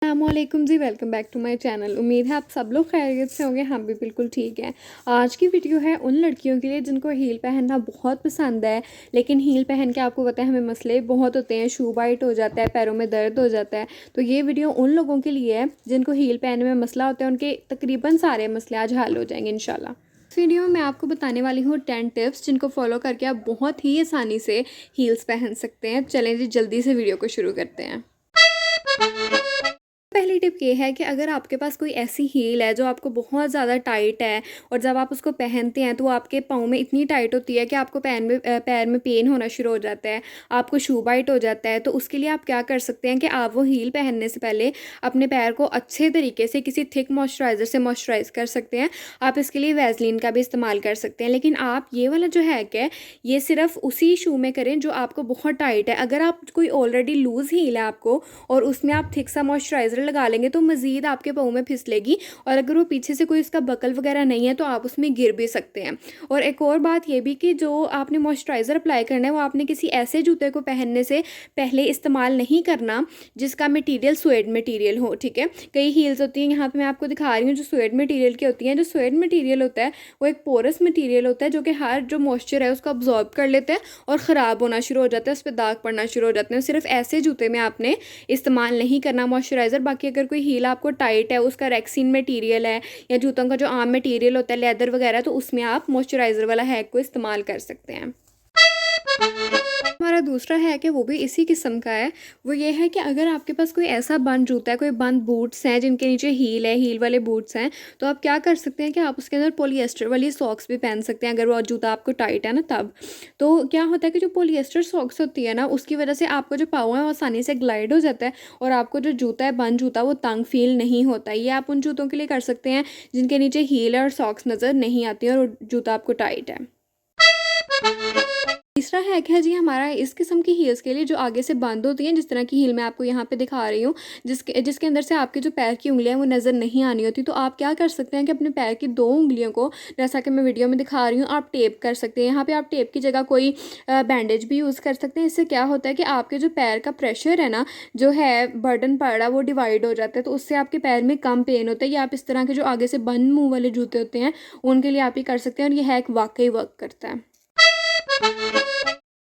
अस्सलामुअलैकुम जी, welcome back to my channel. उम्मीद है आप सब लोग खैरियत से होंगे। हम भी बिल्कुल ठीक हैं। आज की वीडियो है उन लड़कियों के लिए जिनको हील पहनना बहुत पसंद है, लेकिन हील पहन के आपको पता है हमें मसले बहुत होते हैं। शू बाइट हो जाता है, पैरों में दर्द हो जाता है। तो ये वीडियो उन लोगों के लिए है जिनको हील पहनने में मसला होता है। उनके तकरीबन सारे मसले आज हल हो जाएंगे इंशाल्लाह। इस वीडियो में मैं आपको बताने वाली हूँ 10 टिप्स जिनको फॉलो करके आप बहुत ही आसानी से हील्स पहन सकते हैं। चलें जी, जल्दी से वीडियो को शुरू करते हैं। पहली टिप ये है कि अगर आपके पास कोई ऐसी हील है जो आपको बहुत ज़्यादा टाइट है और जब आप उसको पहनते हैं तो वो आपके पाँव में इतनी टाइट होती है कि आपको पैर में पेन होना शुरू हो जाता है, आपको शू बाइट हो जाता है। तो उसके लिए आप क्या कर सकते हैं कि आप वो हील पहनने से पहले अपने पैर को अच्छे तरीके से किसी थिक मॉइस्चराइज़र से मॉइस्चराइज़ कर सकते हैं। आप इसके लिए वैसलीन का भी इस्तेमाल कर सकते हैं, लेकिन आप ये वाला जो है क्या ये सिर्फ उसी शू में करें जो आपको बहुत टाइट है। अगर आप कोई ऑलरेडी लूज़ हील है आपको और उसमें आप थिक सा मॉइस्चराइज़र लगा लेंगे तो मज़ीद आपके पाँव में फिसलेगी, और अगर वो पीछे से कोई इसका बकल वगैरह नहीं है तो आप उसमें गिर भी सकते हैं। और एक और बात ये भी कि जो आपने मॉइस्चराइज़र अप्लाई करना है वो आपने किसी ऐसे जूते को पहनने से पहले इस्तेमाल नहीं करना जिसका मटीरियल स्वेड मटीरियल हो। ठीक है, कई हील्स होती हैं, यहाँ पे मैं आपको दिखा रही हूँ जो स्वेड मटीरियल की होती हैं। जो स्वेड मटीरियल होता है वो एक पोरस मटीरियल होता है जो कि हर जो मॉइस्चर है उसको अब्जॉर्ब कर लेते हैं और ख़राब होना शुरू हो जाता है, उस पर दाग पड़ना शुरू हो जाते हैं। सिर्फ ऐसे जूते में आपने इस्तेमाल नहीं करना मॉइस्चराइज़र। बाकी अगर कोई हील आपको टाइट है, उसका रेक्सिन मटीरियल है या जूतों का जो आम मटीरियल होता है लेदर वगैरह, तो उसमें आप मॉइस्चराइज़र वाला हैक को इस्तेमाल कर सकते हैं। हमारा दूसरा है कि वो भी इसी किस्म का है। वो ये है कि अगर आपके पास कोई ऐसा बंद जूता है, कोई बंद बूट्स हैं जिनके नीचे हील है, हील वाले बूट्स हैं, तो आप क्या कर सकते हैं कि आप उसके अंदर पॉलिएस्टर वाली सॉक्स भी पहन सकते हैं अगर वो जूता आपको टाइट है ना तब। तो क्या होता है कि जो पॉलिएस्टर सॉक्स होती है ना उसकी वजह से आपको जो पाँव है वो आसानी से ग्लाइड हो जाता है और आपको जो जूता है बंद जूता वो तंग फील नहीं होता। ये आप उन जूतों के लिए कर सकते हैं जिनके नीचे हील और सॉक्स नज़र नहीं आती और जूता आपको टाइट है। तीसरा हैक है जी हमारा इस किस्म की हील्स के लिए जो आगे से बंद होती हैं, जिस तरह की हील मैं आपको यहाँ पे दिखा रही हूँ, जिसके अंदर से आपके जो पैर की उंगलियाँ वो नज़र नहीं आनी होती। तो आप क्या कर सकते हैं कि अपने पैर की दो उंगलियों को, जैसा कि मैं वीडियो में दिखा रही हूँ, आप टेप कर सकते हैं। यहाँ पे आप टेप की जगह कोई बैंडेज भी यूज़ कर सकते हैं। इससे क्या होता है कि आपके जो पैर का प्रेशर है ना, जो है बर्डन पड़ रहा है, वो डिवाइड हो जाता है। तो उससे आपके पैर में कम पेन होता है। ये आप इस तरह के जो आगे से बंद मुँह वाले जूते होते हैं उनके लिए आप ये कर सकते हैं और ये हैक वाकई वर्क करता है।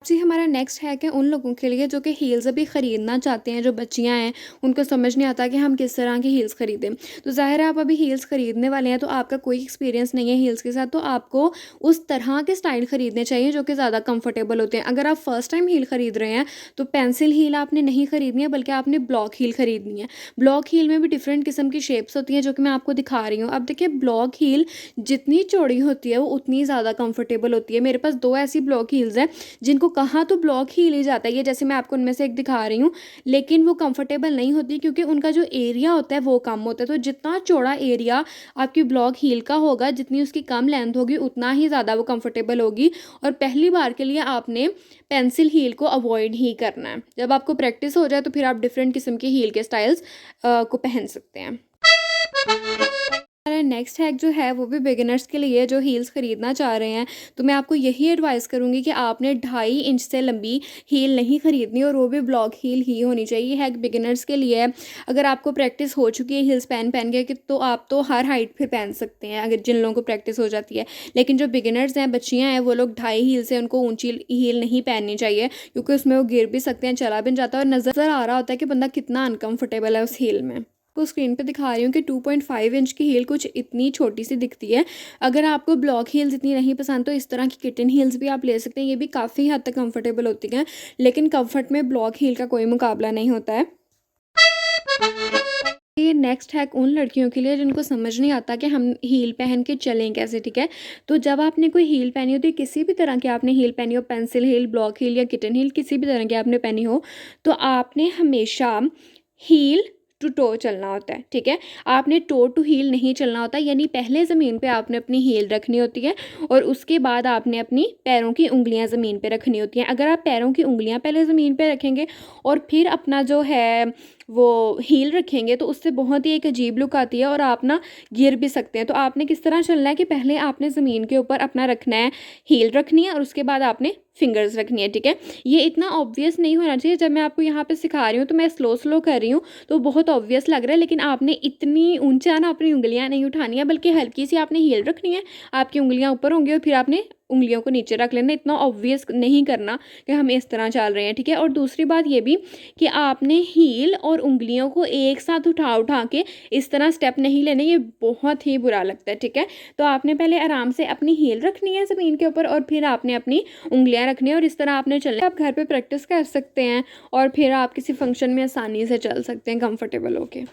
जी हमारा नेक्स्ट हैक है उन लोगों के लिए जो कि हील्स अभी ख़रीदना चाहते हैं। जो बच्चियां हैं उनको समझ नहीं आता कि हम किस तरह की हील्स ख़रीदें। तो ज़ाहिर है आप अभी हील्स ख़रीदने वाले हैं तो आपका कोई एक्सपीरियंस नहीं है हील्स के साथ, तो आपको उस तरह के स्टाइल ख़रीदने चाहिए जो कि ज़्यादा कंफर्टेबल होते हैं। अगर आप फर्स्ट टाइम हील ख़रीद रहे हैं तो पेंसिल हील आपने नहीं ख़रीदनी है, बल्कि आपने ब्लॉक हील ख़रीदनी है। ब्लॉक हील में भी डिफरेंट किस्म की शेप्स होती हैं जो कि मैं आपको दिखा रही हूँ। अब देखिए, ब्लॉक हील जितनी चौड़ी होती है वो उतनी ज़्यादा कंफर्टेबल होती है। मेरे पास दो ऐसी ब्लॉक हील्स हैं जिनको कहाँ तो ब्लॉक ही ले जाता है, ये जैसे मैं आपको उनमें से एक दिखा रही हूँ, लेकिन वो कंफर्टेबल नहीं होती क्योंकि उनका जो एरिया होता है वो कम होता है। तो जितना चौड़ा एरिया आपकी ब्लॉक हील का होगा, जितनी उसकी कम लेंथ होगी, उतना ही ज़्यादा वो कंफर्टेबल होगी। और पहली बार के लिए आपने पेंसिल हील को अवॉइड ही करना है। जब आपको प्रैक्टिस हो जाए तो फिर आप डिफरेंट किस्म की हील के स्टाइल्स को पहन सकते हैं। हमारा नेक्स्ट हैक जो है वो भी बिगिनर्स के लिए जो हील्स ख़रीदना चाह रहे हैं। तो मैं आपको यही एडवाइस करूँगी कि आपने 2.5 इंच से लंबी हील नहीं ख़रीदनी और वो भी ब्लॉक हील ही होनी चाहिए। हैक बिगिनर्स के लिए है। अगर आपको प्रैक्टिस हो चुकी है हील्स पहन पहन के तो आप तो हर हाइट फिर पहन सकते हैं अगर जिन लोगों को प्रैक्टिस हो जाती है। लेकिन जो बिगिनर्स हैं, बच्चियाँ हैं, वो लोग 2.5 हील से, उनको ऊँची हील नहीं पहननी चाहिए क्योंकि उसमें वो गिर भी सकते हैं, चला भी जाता है और नज़र आ रहा होता है कि बंदा कितना अनकम्फर्टेबल है उस हील में। को स्क्रीन पे दिखा रही हूँ कि 2.5 इंच की हील कुछ इतनी छोटी सी दिखती है। अगर आपको ब्लॉक हील्स इतनी नहीं पसंद तो इस तरह की किटन हील्स भी आप ले सकते हैं। ये भी काफ़ी हद तक कंफर्टेबल होती हैं, लेकिन कंफर्ट में ब्लॉक हील का कोई मुकाबला नहीं होता है। ये नेक्स्ट हैक उन लड़कियों के लिए जिनको समझ नहीं आता कि हम हील पहन के चलें कैसे। ठीक है, तो जब आपने कोई हील पहनी हो, तो किसी भी तरह की आपने हील पहनी हो, पेंसिल हील, ब्लॉक हील या किटन हील, किसी भी तरह की आपने पहनी हो, तो आपने हमेशा हील टू टो चलना होता है। ठीक है, आपने टो टू हील नहीं चलना होता, यानी पहले ज़मीन पे आपने अपनी हील रखनी होती है और उसके बाद आपने अपनी पैरों की उंगलियां ज़मीन पे रखनी होती हैं। अगर आप पैरों की उंगलियां पहले ज़मीन पे रखेंगे और फिर अपना जो है वो हील रखेंगे तो उससे बहुत ही एक अजीब लुक आती है और आप ना गिर भी सकते हैं। तो आपने किस तरह चलना है कि पहले आपने ज़मीन के ऊपर अपना रखना है, हील रखनी है और उसके बाद आपने फिंगर्स रखनी है, ठीक है। ये इतना ऑब्वियस नहीं होना चाहिए। जब मैं आपको यहाँ पे सिखा रही हूँ तो मैं स्लो स्लो कर रही हूँ तो बहुत ऑब्वियस लग रहा है, लेकिन आपने इतनी ऊंचा ना अपनी उंगलियां नहीं उठानी है, बल्कि हल्की सी आपने हील रखनी है, आपकी उंगलियां ऊपर होंगी और फिर आपने उंगलियों को नीचे रख लेना। इतना ऑब्वियस नहीं करना कि हम इस तरह चल रहे हैं, ठीक है। और दूसरी बात ये भी कि आपने हील और उंगलियों को एक साथ उठा उठा के इस तरह स्टेप नहीं लेने, ये बहुत ही बुरा लगता है, ठीक है। तो आपने पहले आराम से अपनी हील रखनी है ज़मीन के ऊपर और फिर आपने अपनी उंगलियां रखनी है और इस तरह आपने चलना है। आप घर पे प्रैक्टिस कर सकते हैं और फिर आप किसी फंक्शन में आसानी से चल सकते हैं कंफर्टेबल होके।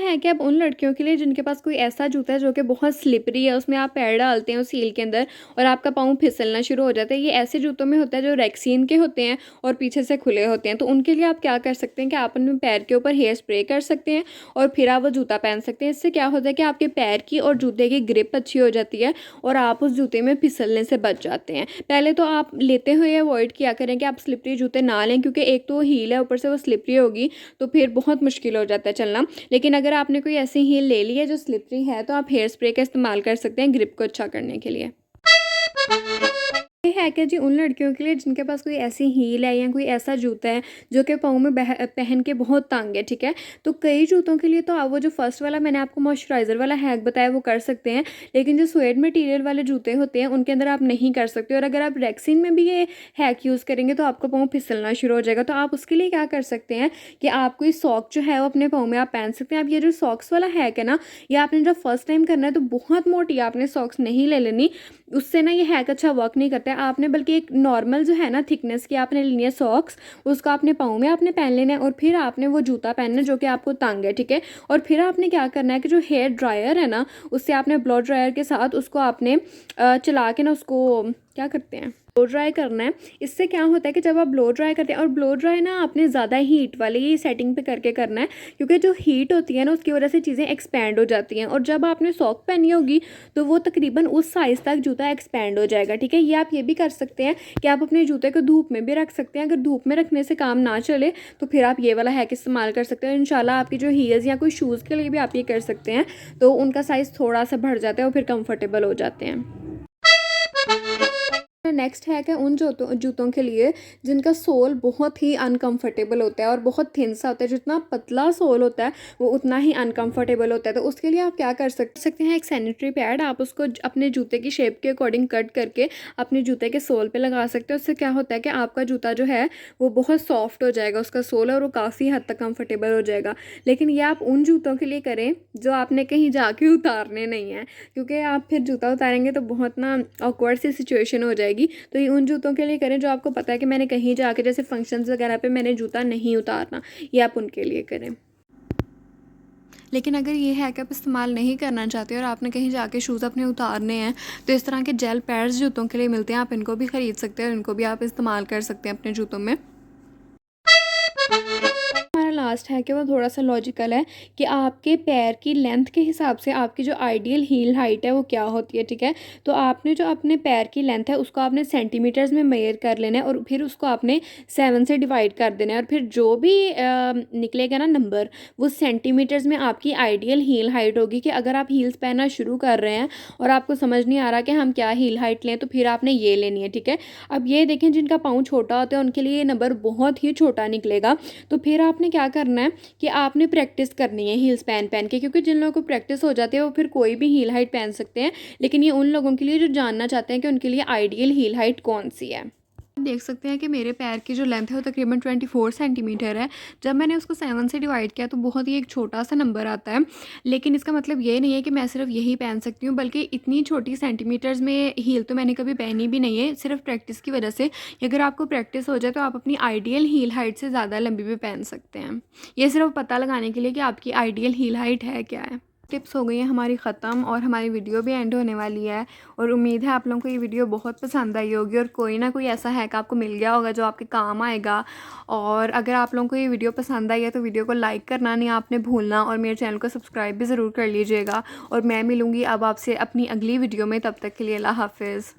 है कि अब उन लड़कियों के लिए जिनके पास कोई ऐसा जूता है जो कि बहुत स्लिपरी है, उसमें आप पैर डालते हैं उस हील के अंदर और आपका पाँव फिसलना शुरू हो जाता है। ये ऐसे जूतों में होता है जो रेक्सीन के होते हैं और पीछे से खुले होते हैं। तो उनके लिए आप क्या कर सकते हैं कि आप अपने पैर के ऊपर हेयर स्प्रे कर सकते हैं और फिर आप वो जूता पहन सकते हैं। इससे क्या होता है कि आपके पैर की और जूते की ग्रिप अच्छी हो जाती है और आप उस जूते में फिसलने से बच जाते हैं। पहले तो आप लेते हुए अवॉइड किया करें कि आप स्लिपरी जूते ना लें, क्योंकि एक तो हील है, ऊपर से वो स्लिपरी होगी तो फिर बहुत मुश्किल हो जाता है चलना। लेकिन अगर आपने कोई ऐसी हील ले ली है जो स्लिपरी है तो आप हेयर स्प्रे का इस्तेमाल कर सकते हैं ग्रिप को अच्छा करने के लिए। ये है कि जी उन लड़कियों के लिए जिनके पास कोई ऐसी हील है या कोई ऐसा जूता है जो कि पाँव में पहन के बहुत तंग है, ठीक है। तो कई जूतों के लिए तो आप वो जो फर्स्ट वाला मैंने आपको मॉइस्चराइज़र वाला हैक बताया वो कर सकते हैं, लेकिन जो स्वेड मटेरियल वाले जूते होते हैं उनके अंदर आप नहीं कर सकते। और अगर आप रेक्सिन में भी ये हैक यूज़ करेंगे तो आपका पाँव फिसलना शुरू हो जाएगा। तो आप उसके लिए क्या कर सकते हैं कि आप कोई सॉक जो है वो अपने पाँव में आप पहन सकते हैं। आप ये जो सॉक्स वाला हैक है ना, ये आपने जब फर्स्ट टाइम करना है तो बहुत मोटी आपने सॉक्स नहीं ले लेनी, उससे ना ये हैक अच्छा वर्क नहीं करता है। आपने बल्कि एक नॉर्मल जो है ना थिकनेस की आपने लेनी है सॉक्स, उसको आपने पाँव में आपने पहन लेना है और फिर आपने वो जूता पहनना है जो कि आपको तंग है, ठीक है। और फिर आपने क्या करना है कि जो हेयर ड्रायर है ना, उससे आपने ब्लो ड्रायर के साथ उसको आपने चला के ना उसको क्या करते हैं ब्लो ड्राई करना है। इससे क्या होता है कि जब आप ब्लो ड्राई करते हैं, और ब्लो ड्राई ना आपने ज़्यादा हीट वाली सेटिंग पे करके करना है, क्योंकि जो हीट होती है ना उसकी वजह से चीज़ें एक्सपैंड हो जाती हैं। और जब आपने सॉक पहनी होगी तो वो तकरीबन उस साइज़ तक जूता एक्सपैंड हो जाएगा, ठीक है। ये आप ये भी कर सकते हैं कि आप अपने जूते को धूप में भी रख सकते हैं। अगर धूप में रखने से काम ना चले तो फिर आप ये वाला हैक इस्तेमाल कर सकते हैं। इंशाल्लाह आपकी जो हील्स या कोई शूज़ के लिए भी आप ये कर सकते हैं तो उनका साइज़ थोड़ा सा बढ़ जाता है और फिर कंफर्टेबल हो जाते हैं। नेक्स्ट है कि उन जूतों के लिए जिनका सोल बहुत ही अनकंफर्टेबल होता है और बहुत थिन सा होता है। जितना पतला सोल होता है वो उतना ही अनकंफर्टेबल होता है। तो उसके लिए आप क्या कर सकते हैं, एक सैनिटरी पैड आप उसको अपने जूते की शेप के अकॉर्डिंग कट करके अपने जूते के सोल पे लगा सकते हैं। उससे क्या होता है कि आपका जूता जो है वो बहुत सॉफ्ट हो जाएगा, उसका सोल, और वो काफ़ी हद तक कंफर्टेबल हो जाएगा। लेकिन ये आप उन जूतों के लिए करें जो आपने कहीं जाके उतारने नहीं है, क्योंकि आप फिर जूता उतारेंगे तो बहुत ना ऑकवर्ड सी सिचुएशन हो जाएगी। तो ये उन जूतों के लिए करें जो आपको पता है कि मैंने कहीं जाके जैसे फंक्शंस वगैरह पे मैंने जूता नहीं उतारना, ये आप उनके लिए करें। लेकिन अगर ये है कि आप इस्तेमाल नहीं करना चाहते और आपने कहीं जाके शूज़ अपने उतारने हैं तो इस तरह के जेल पैड्स जूतों के लिए मिलते हैं, आप इनको भी ख़रीद सकते हैं और इनको भी आप इस्तेमाल कर सकते हैं अपने जूतों में। हमारा लास्ट है कि वो थोड़ा सा लॉजिकल है कि आपके पैर की लेंथ के हिसाब से आपकी जो आइडियल हील हाइट है वो क्या होती है, ठीक है। तो आपने जो अपने पैर की लेंथ है उसको आपने सेंटीमीटर्स में मेजर कर लेना है और फिर उसको आपने 7 से डिवाइड कर देना है और फिर जो भी निकलेगा ना नंबर, वो सेंटीमीटर्स में आपकी आइडियल हील हाइट होगी। कि अगर आप हील्स पहनना शुरू कर रहे हैं और आपको समझ नहीं आ रहा कि हम क्या हील हाइट लें, तो फिर आपने ये लेनी है, ठीक है। अब ये देखें जिनका पाँव छोटा होता है उनके लिए ये नंबर बहुत ही छोटा निकलेगा। तो फिर आपने क्या करना है कि आपने प्रैक्टिस करनी है हील्स पहन के, क्योंकि जिन लोगों को प्रैक्टिस हो जाती है वो फिर कोई भी हील हाइट पहन सकते हैं। लेकिन ये उन लोगों के लिए जो जानना चाहते हैं कि उनके लिए आइडियल हील हाइट कौन सी है। देख सकते हैं कि मेरे पैर की जो लेंथ है वो तकरीबन 24 सेंटीमीटर है। जब मैंने उसको 7 से डिवाइड किया तो बहुत ही एक छोटा सा नंबर आता है। लेकिन इसका मतलब ये नहीं है कि मैं सिर्फ यही पहन सकती हूँ, बल्कि इतनी छोटी सेंटीमीटर्स में हील तो मैंने कभी पहनी भी नहीं है, सिर्फ प्रैक्टिस की वजह से। अगर आपको प्रैक्टिस हो जाए तो आप अपनी आइडियल हील हाइट से ज़्यादा लंबी भी पहन सकते हैं। ये सिर्फ पता लगाने के लिए कि आपकी आइडियल हील हाइट है क्या है। टिप्स हो गई हैं हमारी ख़त्म और हमारी वीडियो भी एंड होने वाली है और उम्मीद है आप लोगों को ये वीडियो बहुत पसंद आई होगी और कोई ना कोई ऐसा हैक आपको मिल गया होगा जो आपके काम आएगा। और अगर आप लोगों को ये वीडियो पसंद आई है तो वीडियो को लाइक करना नहीं आपने भूलना और मेरे चैनल को सब्सक्राइब भी ज़रूर कर लीजिएगा। और मैं मिलूँगी अब आपसे अपनी अगली वीडियो में, तब तक के लिए अल्लाह हाफिज़।